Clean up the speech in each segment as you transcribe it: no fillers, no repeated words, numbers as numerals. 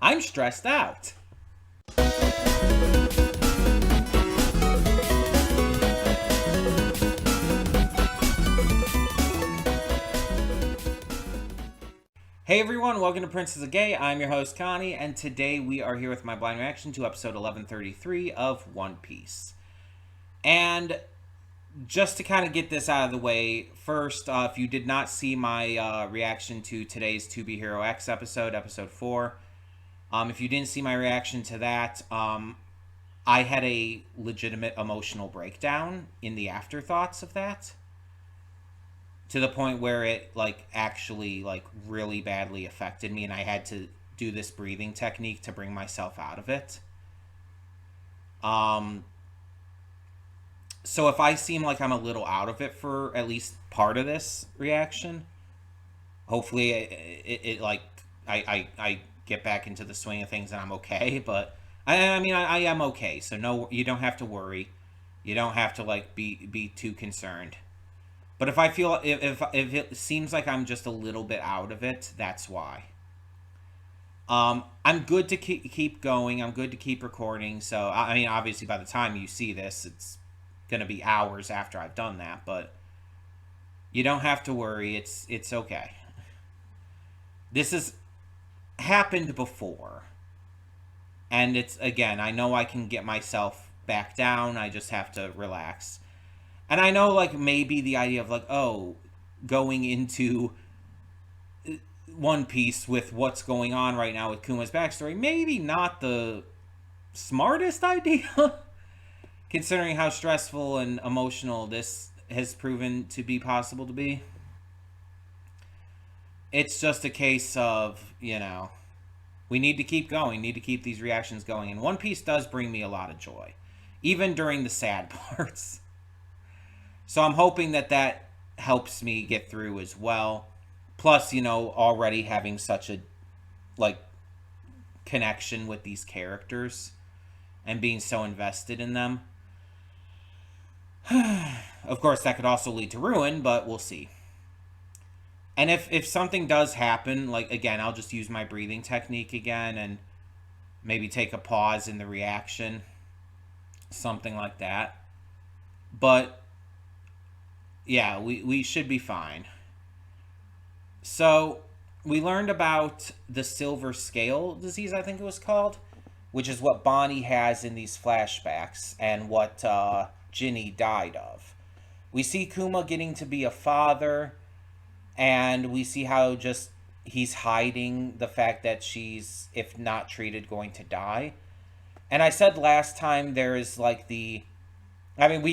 I'm stressed out. Hey everyone, welcome to Princess of Gay. I'm your host Connie, and today we are here with my blind reaction to episode 1133 of One Piece. And just to kind of get this out of the way, first, if you did not see my reaction to today's To Be Hero X episode 4, if you didn't see my reaction to that, I had a legitimate emotional breakdown in the afterthoughts of that. To the point where it, actually, really badly affected me, and I had to do this breathing technique to bring myself out of it. So if I seem like I'm a little out of it for at least part of this reaction, hopefully I get back into the swing of things and I'm okay. But I am okay. So no, you don't have to worry. You don't have to be too concerned. But if I feel if it seems like I'm just a little bit out of it, that's why. I'm good to keep going. I'm good to keep recording. So obviously by the time you see this, it's gonna be hours after I've done that. But you don't have to worry. It's okay. This has happened before, and it's, again, I know I can get myself back down. I just have to relax. And I know, maybe the idea of, going into One Piece with what's going on right now with Kuma's backstory, maybe not the smartest idea, considering how stressful and emotional this has proven to be possible to be. It's just a case of, we need to keep going, need to keep these reactions going. And One Piece does bring me a lot of joy, even during the sad parts. So I'm hoping that helps me get through as well. Plus, already having such a, connection with these characters and being so invested in them. Of course, that could also lead to ruin, but we'll see. And if something does happen, again, I'll just use my breathing technique again and maybe take a pause in the reaction. Something like that. But yeah, we should be fine. So, we learned about the silver scale disease, I think it was called, which is what Bonnie has in these flashbacks, and what Ginny died of. We see Kuma getting to be a father, and we see how just he's hiding the fact that she's, if not treated, going to die. And I said last time there is we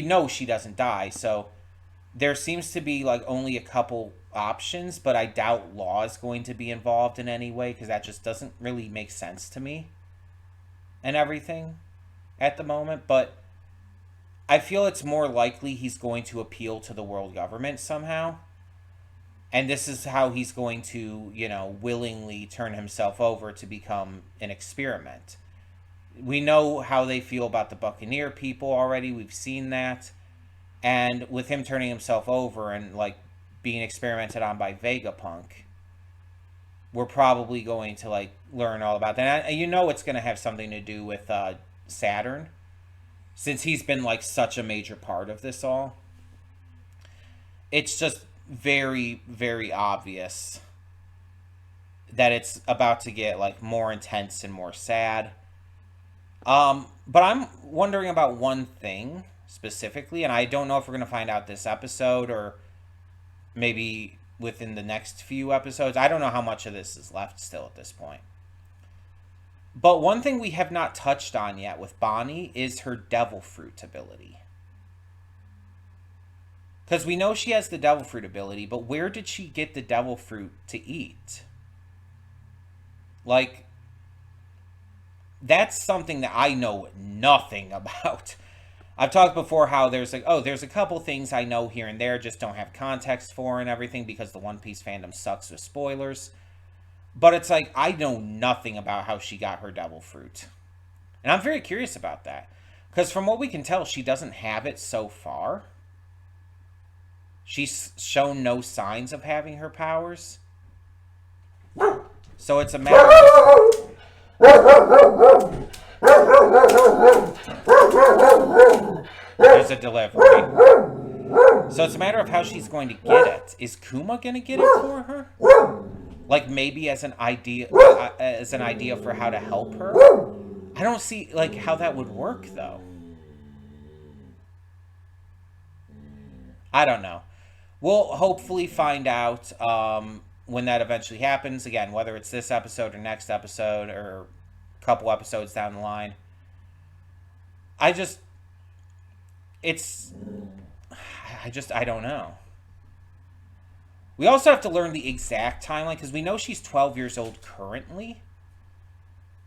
know she doesn't die, so there seems to be only a couple options, but I doubt Law is going to be involved in any way, because that just doesn't really make sense to me and everything at the moment. But I feel it's more likely he's going to appeal to the world government somehow, and this is how he's going to, willingly turn himself over to become an experiment. We know how they feel about the Buccaneer people already. We've seen that. And with him turning himself over and, being experimented on by Vegapunk, we're probably going to, learn all about that. And it's going to have something to do with Saturn, since he's been, such a major part of this all. It's just very, very obvious that it's about to get, more intense and more sad. But I'm wondering about one thing specifically, and I don't know if we're going to find out this episode or maybe within the next few episodes. I don't know how much of this is left still at this point. But one thing we have not touched on yet with Bonnie is her devil fruit ability. Because we know she has the devil fruit ability, but where did she get the devil fruit to eat? That's something that I know nothing about. I've talked before how there's there's a couple things I know here and there, just don't have context for and everything, because the One Piece fandom sucks with spoilers. But it's I know nothing about how she got her devil fruit. And I'm very curious about that. Because from what we can tell, she doesn't have it so far. She's shown no signs of having her powers. So it's a matter of... there's a delivery. So it's a matter of how she's going to get it. Is Kuma going to get it for her? Like, maybe as an idea for how to help her? I don't see, like, how that would work, though. I don't know. We'll hopefully find out when that eventually happens. Again, whether it's this episode or next episode or a couple episodes down the line. I don't know. We also have to learn the exact timeline, because we know she's 12 years old currently.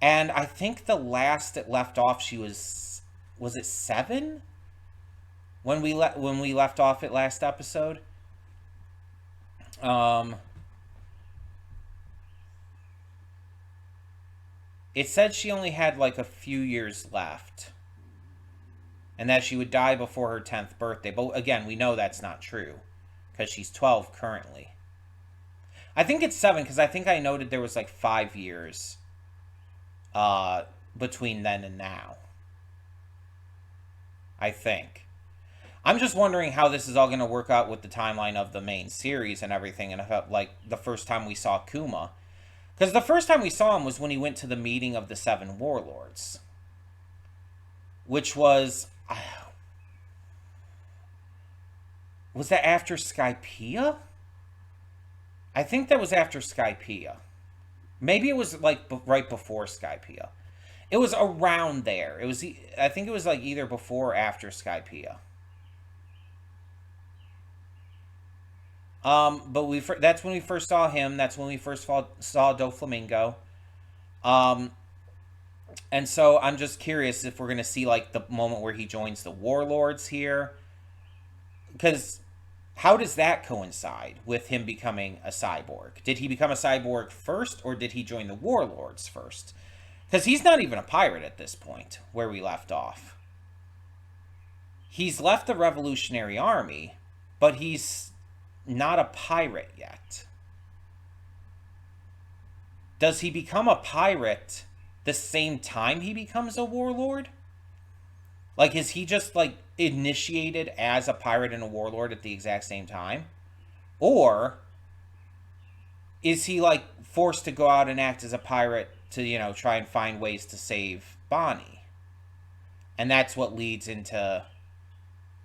And I think the last it left off, she was it 7? When we left off at last episode? It said she only had like a few years left. And that she would die before her 10th birthday. But again, we know that's not true, because she's 12 currently. I think it's 7, because I think I noted there was like 5 years between then and now. I think. I'm just wondering how this is all going to work out with the timeline of the main series and everything, and about, like, the first time we saw Kuma. Because the first time we saw him was when he went to the meeting of the 7 warlords. Which was... Was that after Skypiea? I think that was after Skypiea. Maybe it was, like, right before Skypiea. It was around there. It was... I think it was, like, either before or after Skypiea. But that's when we first saw him. That's when we first saw Doflamingo. And so I'm just curious if we're going to see, like, the moment where he joins the warlords here. Because how does that coincide with him becoming a cyborg? Did he become a cyborg first, or did he join the warlords first? Because he's not even a pirate at this point, where we left off. He's left the Revolutionary Army, but he's not a pirate yet. Does he become a pirate the same time he becomes a warlord? Like, is he just, like, initiated as a pirate and a warlord at the exact same time? Or is he, like, forced to go out and act as a pirate to, you know, try and find ways to save Bonnie? And that's what leads into,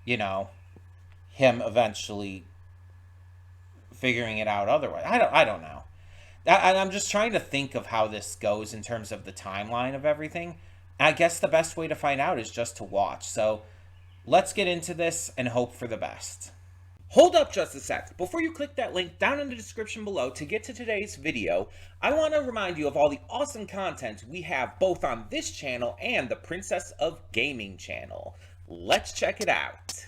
you know, him eventually figuring it out otherwise. I don't know. I'm just trying to think of how this goes in terms of the timeline of everything. And I guess the best way to find out is just to watch. So let's get into this and hope for the best. Hold up just a sec. Before you click that link down in the description below to get to today's video, I want to remind you of all the awesome content we have both on this channel and the Princess of Gaming channel. Let's check it out.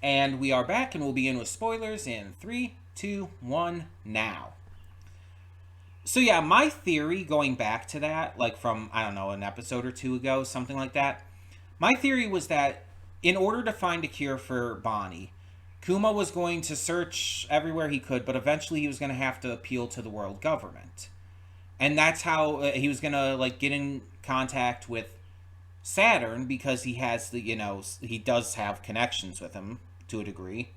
And we are back, and we'll begin with spoilers in 3, 2, 1, now. So yeah, my theory, going back to that, like from, I don't know, an episode or 2 ago, something like that, my theory was that in order to find a cure for Bonnie, Kuma was going to search everywhere he could, but eventually he was going to have to appeal to the world government. And that's how he was going to, like, get in contact with Saturn, because he has the, you know, he does have connections with him to a degree.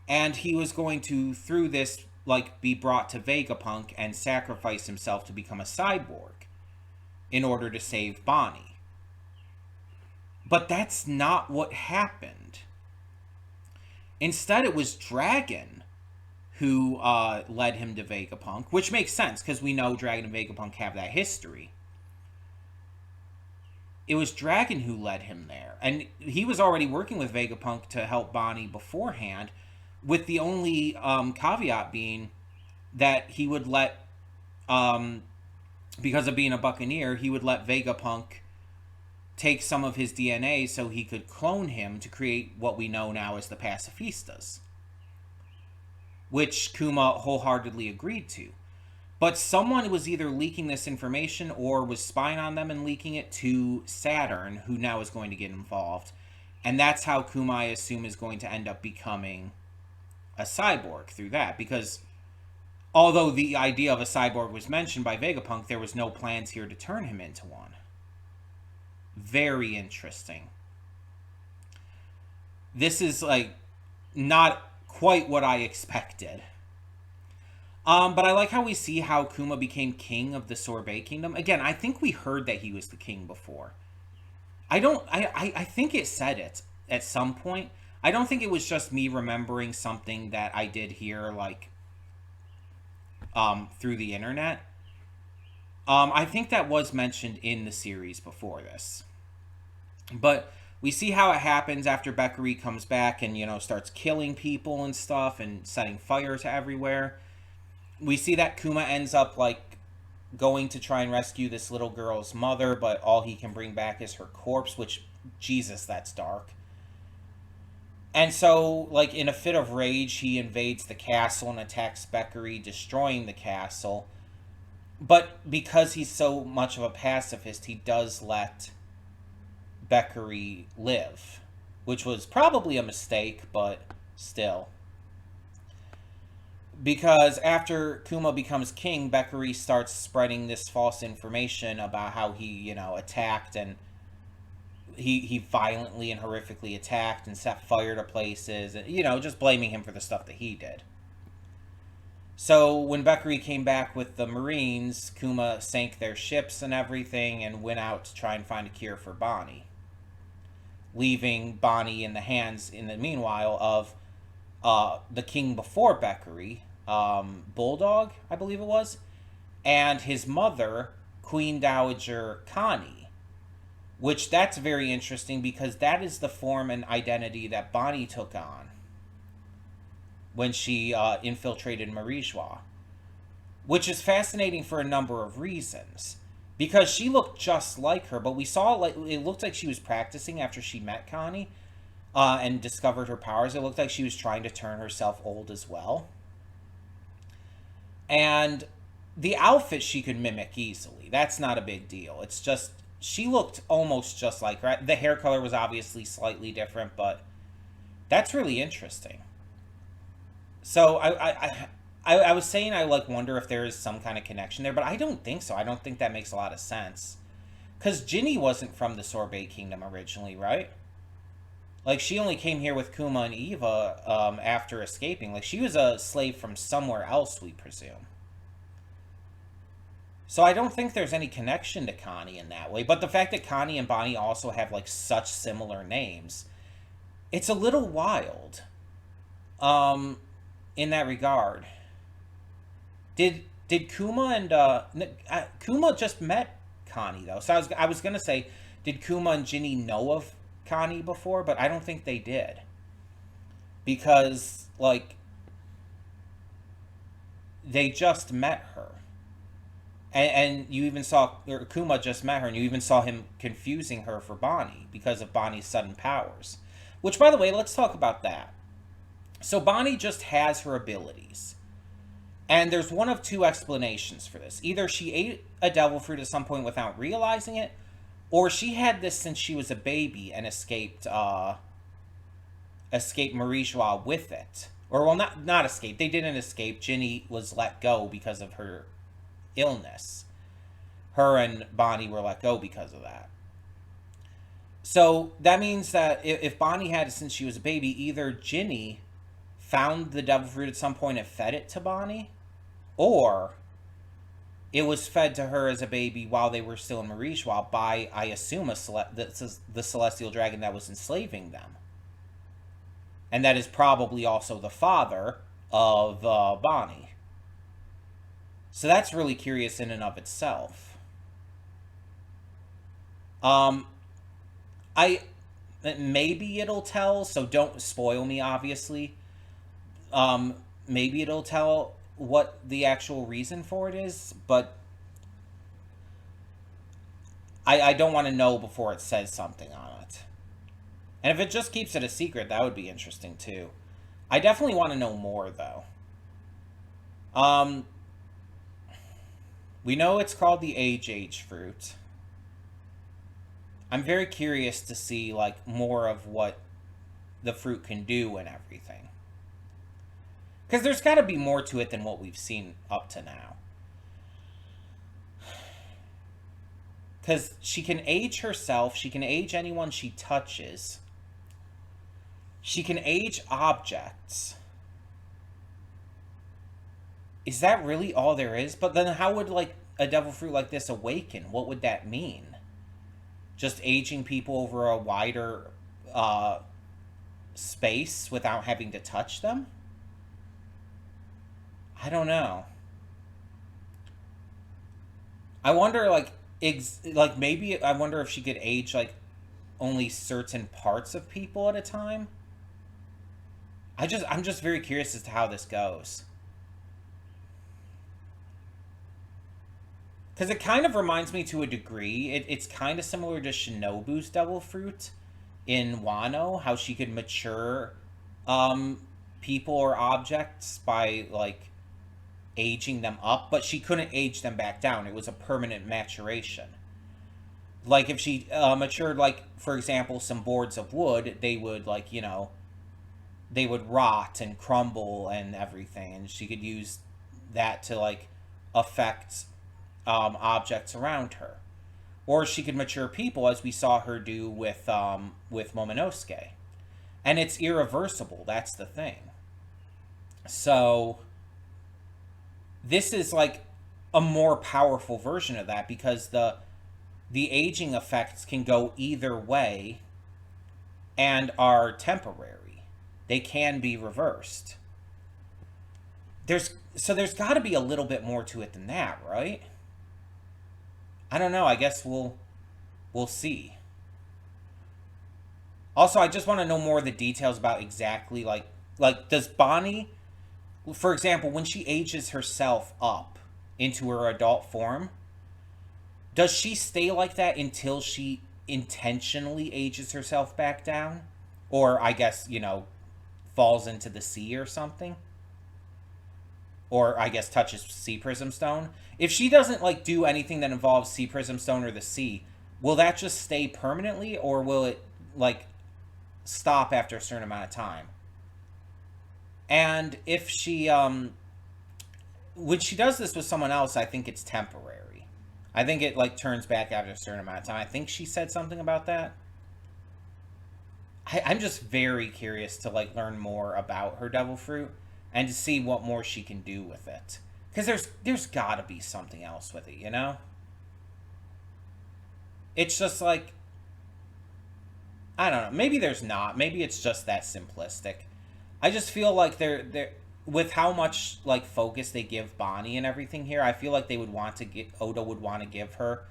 And he was going to, through this, like, be brought to Vegapunk and sacrifice himself to become a cyborg in order to save Bonnie. But that's not what happened. Instead, it was Dragon who led him to Vegapunk, which makes sense, because we know Dragon and Vegapunk have that history. It was Dragon who led him there. And he was already working with Vegapunk to help Bonnie beforehand, with the only caveat being that he would let, because of being a Buccaneer, he would let Vegapunk take some of his DNA so he could clone him to create what we know now as the Pacifistas, which Kuma wholeheartedly agreed to. But someone was either leaking this information or was spying on them and leaking it to Saturn, who now is going to get involved. And that's how Kuma, I assume, is going to end up becoming a cyborg through that. Because although the idea of a cyborg was mentioned by Vegapunk, there was no plans here to turn him into one. Very interesting. This is, like, not quite what I expected. But I like how we see how Kuma became king of the Sorbet Kingdom. Again, I think we heard that he was the king before. I think it said it at some point. I don't think it was just me remembering something that I did hear, like, through the internet. I think that was mentioned in the series before this. But we see how it happens after Beckery comes back and, starts killing people and stuff and setting fire to everywhere. We see that Kuma ends up, like, going to try and rescue this little girl's mother, but all he can bring back is her corpse, which, Jesus, that's dark. And so, like, in a fit of rage, he invades the castle and attacks Beckery, destroying the castle. But because he's so much of a pacifist, he does let Beckery live, which was probably a mistake, but still. Because after Kuma becomes king, Beckery starts spreading this false information about how he, attacked and he violently and horrifically attacked and set fire to places, and, just blaming him for the stuff that he did. So when Beckery came back with the Marines, Kuma sank their ships and everything and went out to try and find a cure for Bonnie, leaving Bonnie in the hands, in the meanwhile, of the king before Beckery, Bulldog, I believe it was, and his mother, Queen Dowager Connie, which that's very interesting because that is the form and identity that Bonnie took on when she infiltrated Marijois, which is fascinating for a number of reasons. Because she looked just like her, but we saw, like, it looked like she was practicing after she met Connie and discovered her powers. It looked like she was trying to turn herself old as well. And the outfit she could mimic easily. That's not a big deal. It's just, she looked almost just like her. The hair color was obviously slightly different, but that's really interesting. So I was saying I, like, wonder if there is some kind of connection there, but I don't think so. I don't think that makes a lot of sense. Because Ginny wasn't from the Sorbet Kingdom originally, right? Like, she only came here with Kuma and Eva after escaping. Like, she was a slave from somewhere else, we presume. So I don't think there's any connection to Connie in that way. But the fact that Connie and Bonnie also have, like, such similar names, it's a little wild in that regard. Did Kuma and Kuma just met Connie, though? So I was gonna say, did Kuma and Ginny know of Connie before? But I don't think they did, because, like, they just met her, and you even saw, or Kuma just met her, and you even saw him confusing her for Bonnie because of Bonnie's sudden powers. Which, by the way, let's talk about that. So Bonnie just has her abilities. And there's one of two explanations for this. Either she ate a devil fruit at some point without realizing it, or she had this since she was a baby and escaped Marijois with it. Or, well, not escape. They didn't escape. Ginny was let go because of her illness. Her and Bonnie were let go because of that. So that means that if Bonnie had it since she was a baby, either Ginny found the devil fruit at some point and fed it to Bonnie, or it was fed to her as a baby while they were still in Marijois by, I assume, the celestial dragon that was enslaving them. And that is probably also the father of Bonnie. So that's really curious in and of itself. Maybe it'll tell, so don't spoil me, obviously. Maybe it'll tell what the actual reason for it is, but I don't want to know before it says something on it. And if it just keeps it a secret, that would be interesting too. I definitely want to know more though. Um, we know it's called the age fruit. I'm very curious to see like more of what the fruit can do and everything. Because there's got to be more to it than what we've seen up to now. Because she can age herself, she can age anyone she touches, she can age objects. Is that really all there is? But then how would like a devil fruit like this awaken? What would that mean? Just aging people over a wider space without having to touch them? I don't know. I wonder like like maybe I wonder if she could age like only certain parts of people at a time. I'm just very curious as to how this goes. Because it kind of reminds me to a degree. It's kind of similar to Shinobu's devil fruit in Wano, how she could mature people or objects by like aging them up, but she couldn't age them back down. It was a permanent maturation. Like if she matured, like for example, some boards of wood, they would like they would rot and crumble and everything, and she could use that to like affect objects around her, or she could mature people, as we saw her do with Momonosuke, and it's irreversible. That's the thing. So this is like a more powerful version of that because the aging effects can go either way and are temporary. They can be reversed. There's got to be a little bit more to it than that, right? I don't know. I guess we'll see. Also, I just want to know more of the details about exactly like does Bonnie, for example, when she ages herself up into her adult form, does she stay like that until she intentionally ages herself back down? Or I guess, falls into the sea or something? Or I guess touches sea prism stone? If she doesn't like do anything that involves sea prism stone or the sea, will that just stay permanently, or will it like stop after a certain amount of time? And if she when she does this with someone else, I think it's temporary. I think it like turns back after a certain amount of time. I think she said something about that. I'm just very curious to like learn more about her devil fruit and to see what more she can do with it. Because there's got to be something else with it, It's just like, I don't know. Maybe there's not. Maybe it's just that simplistic. I just feel like they're with how much like focus they give Bonnie and everything here. I feel like they would want to get Oda would want to give her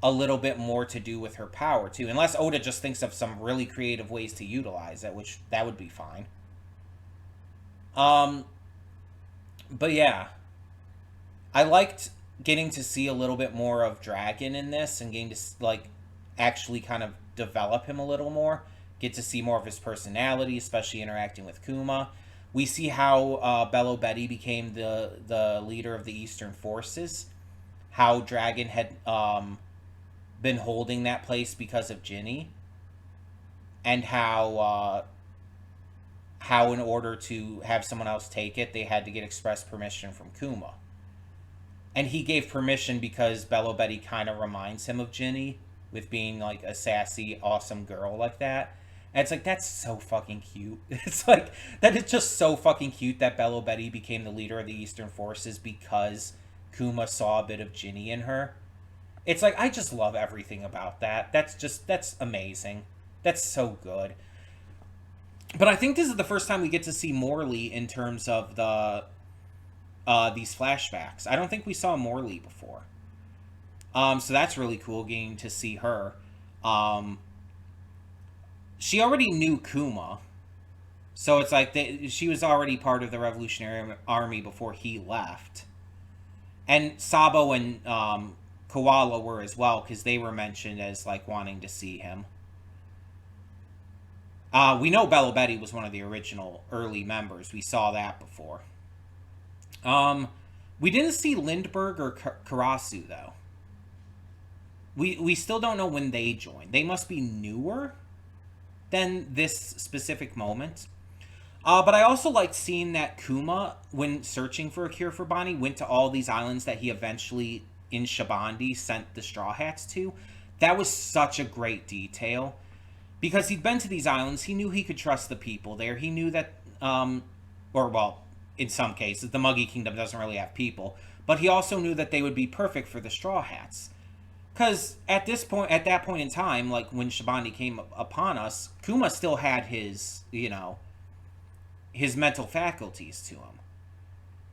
a little bit more to do with her power too. Unless Oda just thinks of some really creative ways to utilize it, which that would be fine. But yeah, I liked getting to see a little bit more of Dragon in this and getting to like actually kind of develop him a little more. Get to see more of his personality, especially interacting with Kuma. We see how Bello Betty became the leader of the Eastern Forces. How Dragon had been holding that place because of Ginny. And how in order to have someone else take it, they had to get express permission from Kuma. And he gave permission because Bello Betty kind of reminds him of Ginny with being like a sassy, awesome girl like that. And it's like, that's so fucking cute. It's like, that is just so fucking cute that Bello Betty became the leader of the Eastern Forces because Kuma saw a bit of Ginny in her. It's like, I just love everything about that. That's amazing. That's so good. But I think this is the first time we get to see Morley in terms of these flashbacks. I don't think we saw Morley before. So that's really cool getting to see her. She already knew Kuma. So it's like she was already part of the Revolutionary Army before he left. And Sabo and Koala were as well, because they were mentioned as like wanting to see him. We know Bello Betty was one of the original early members. We saw that before. We didn't see Lindbergh or Karasu, though. We still don't know when they joined. They must be newer than this specific moment. But I also liked seeing that Kuma, when searching for a cure for Bonnie, went to all these islands that he eventually, in Shabandi, sent the Straw Hats to. That was such a great detail. Because he'd been to these islands, he knew he could trust the people there. He knew that, in some cases, the Muggy Kingdom doesn't really have people. But he also knew that they would be perfect for the Straw Hats. Because at that point in time, like when Shabandi came upon us, Kuma still had his mental faculties to him.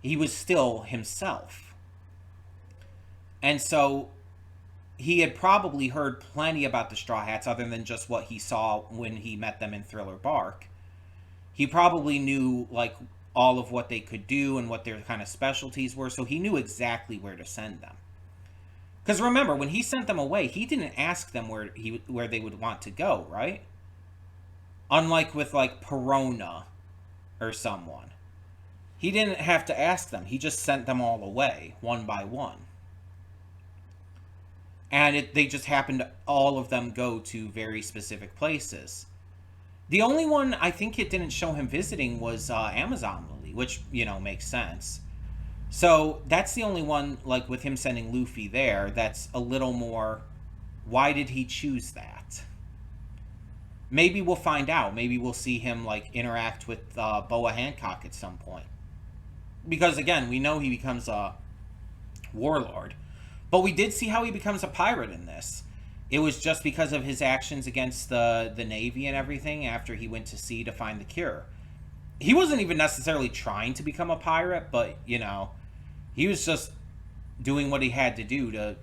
He was still himself. And so he had probably heard plenty about the Straw Hats other than just what he saw when he met them in Thriller Bark. He probably knew, like, all of what they could do and what their kind of specialties were, so he knew exactly where to send them. Because remember, when he sent them away, he didn't ask them where they would want to go, right? Unlike with, like, Perona or someone. He didn't have to ask them. He just sent them all away, one by one. And they just happened to, all of them go to very specific places. The only one I think it didn't show him visiting was Amazon Lily, which, makes sense. So that's the only one, like, with him sending Luffy there, that's a little more, why did he choose that? Maybe we'll find out. Maybe we'll see him, like, interact with Boa Hancock at some point. Because, again, we know he becomes a warlord. But we did see how he becomes a pirate in this. It was just because of his actions against the Navy and everything after he went to sea to find the cure. He wasn't even necessarily trying to become a pirate, but, he was just doing what he had to do to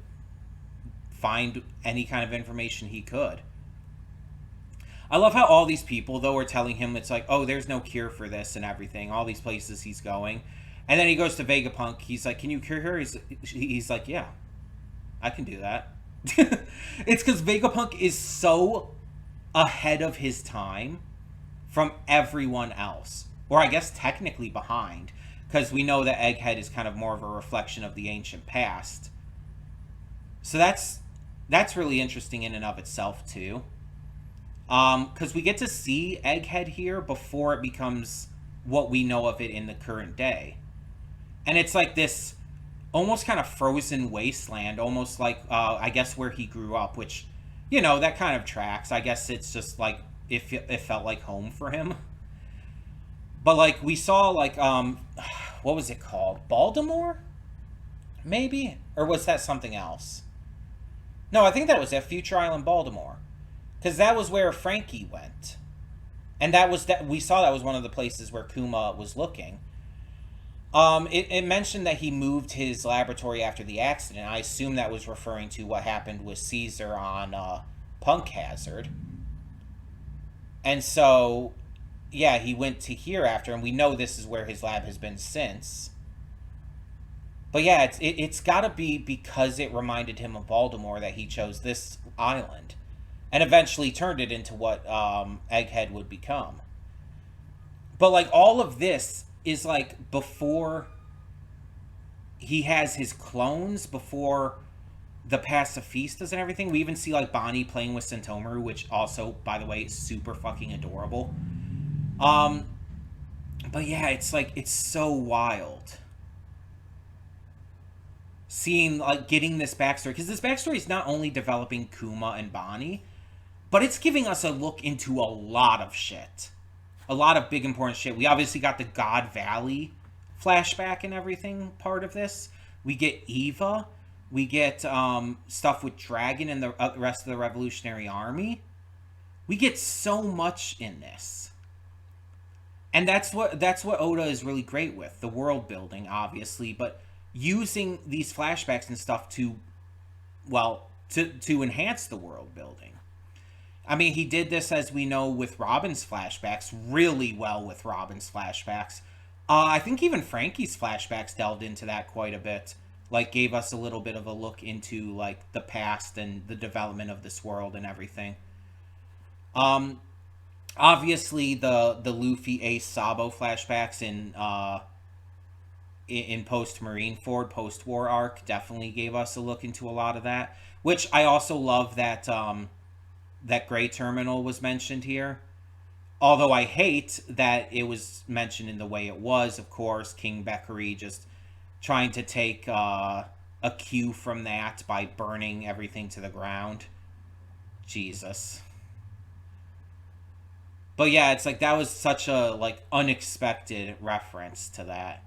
find any kind of information he could. I love how all these people, though, are telling him it's like, oh, there's no cure for this and everything, all these places he's going. And then he goes to Vegapunk. He's like, can you cure her? He's like, yeah, I can do that. It's because Vegapunk is so ahead of his time from everyone else. Or I guess technically behind. Because we know that Egghead is kind of more of a reflection of the ancient past. So that's really interesting in and of itself, too. Because we get to see Egghead here before it becomes what we know of it in the current day. And it's like this almost kind of frozen wasteland, almost like, I guess, where he grew up, which, that kind of tracks. I guess it's just like, it felt like home for him. But, like, we saw, like, what was it called? Baltimore? Maybe? Or was that something else? No, I think that was at Future Island, Baltimore. Because that was where Frankie went. And we saw that was one of the places where Kuma was looking. It mentioned that he moved his laboratory after the accident. I assume that was referring to what happened with Caesar on Punk Hazard. And so, yeah, he went to here after, and we know this is where his lab has been since. But yeah, it's got to be because it reminded him of Baltimore that he chose this island. And eventually turned it into what Egghead would become. But, like, all of this is, like, before he has his clones, before the pacifistas and everything. We even see, like, Bonnie playing with Sentomaru, which also, by the way, is super fucking adorable. But yeah, it's, like, it's so wild. Seeing, like, getting this backstory. Because this backstory is not only developing Kuma and Bonnie, but it's giving us a look into a lot of shit. A lot of big important shit. We obviously got the God Valley flashback and everything part of this. We get Eva. We get stuff with Dragon and the rest of the Revolutionary Army. We get so much in this. And that's what Oda is really great with. The world building, obviously, but using these flashbacks and stuff to enhance the world building. I mean, he did this, as we know, with Robin's flashbacks, really well with Robin's flashbacks. I think even Frankie's flashbacks delved into that quite a bit. like gave us a little bit of a look into like the past and the development of this world and everything. Um, Obviously the Luffy Ace Sabo flashbacks in post Marineford post war arc definitely gave us a look into a lot of that. Which I also love that that Gray Terminal was mentioned here. Although I hate that it was mentioned in the way it was. Of course, King Bekari just trying to take a cue from that by burning everything to the ground. Jesus. But yeah, it's like that was such a like unexpected reference to that.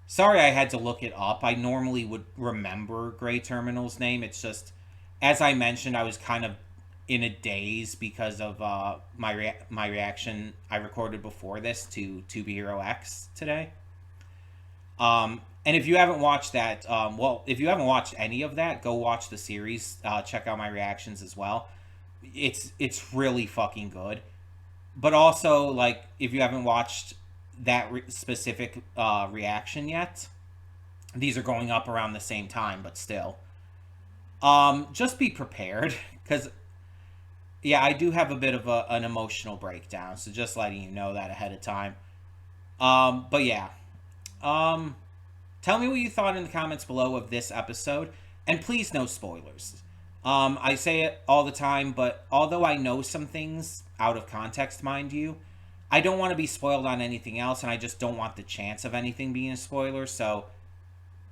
Sorry I had to look it up. I normally would remember Gray Terminal's name. It's just as I mentioned, I was kind of in a daze because of my reaction I recorded before this to Be Hero X today. And if you haven't watched that, well, if you haven't watched any of that, go watch the series. Check out my reactions as well. It's really fucking good. But also, like, if you haven't watched that specific reaction yet, these are going up around the same time, but still. Just be prepared, because yeah, I do have a bit of an emotional breakdown, so just letting you know that ahead of time. But yeah, um, tell me what you thought in the comments below of this episode, and please no spoilers. I say it all the time, but although I know some things out of context, mind you, I don't want to be spoiled on anything else, and I just don't want the chance of anything being a spoiler. So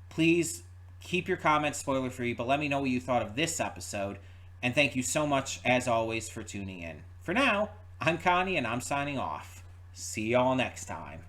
please keep your comments spoiler free, but let me know what you thought of this episode. And thank you so much, as always, for tuning in. For now, I'm Connie, and I'm signing off. See y'all next time.